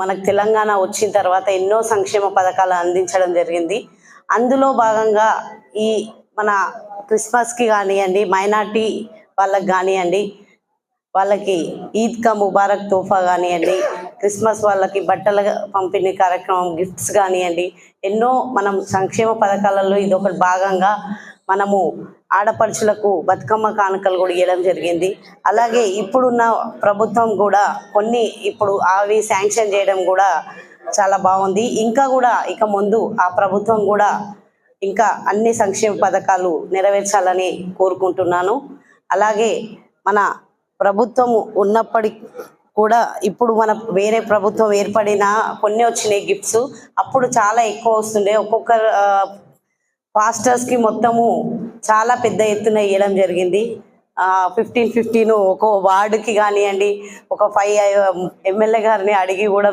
మనకు తెలంగాణ వచ్చిన తర్వాత ఎన్నో సంక్షేమ పథకాలు అందించడం జరిగింది. అందులో భాగంగా ఈ మన క్రిస్మస్కి కానివ్వండి, మైనార్టీ వాళ్ళకి కానివ్వండి, వాళ్ళకి ఈద్ కా ముబారక్ తోఫా కానివ్వండి, క్రిస్మస్ వాళ్ళకి బట్టల పంపిణీ కార్యక్రమం, గిఫ్ట్స్ కానివ్వండి, ఎన్నో మనం సంక్షేమ పథకాలలో ఇది ఒకటి భాగంగా మనము ఆడపడుచులకు బతుకమ్మ కానుకలు కూడా ఇవ్వడం జరిగింది. అలాగే ఇప్పుడున్న ప్రభుత్వం కూడా కొన్ని ఇప్పుడు అవి శాంక్షన్ చేయడం కూడా చాలా బాగుంది. ఇంకా కూడా ఇక ముందు ఆ ప్రభుత్వం కూడా ఇంకా అన్ని సంక్షేమ పథకాలు నెరవేర్చాలని కోరుకుంటున్నాను. అలాగే మన ప్రభుత్వం ఉన్నప్పటికీ కూడా ఇప్పుడు మన వేరే ప్రభుత్వం ఏర్పడిన కొన్ని వచ్చినాయి గిఫ్ట్స్. అప్పుడు చాలా ఎక్కువ వస్తుండే, ఒక్కొక్క పాస్టర్స్కి మొత్తము చాలా పెద్ద ఎత్తున ఇవ్వడం జరిగింది. 15 ఒక్కో వార్డుకి కానివ్వండి, ఒక 5 ఎమ్మెల్యే గారిని అడిగి కూడా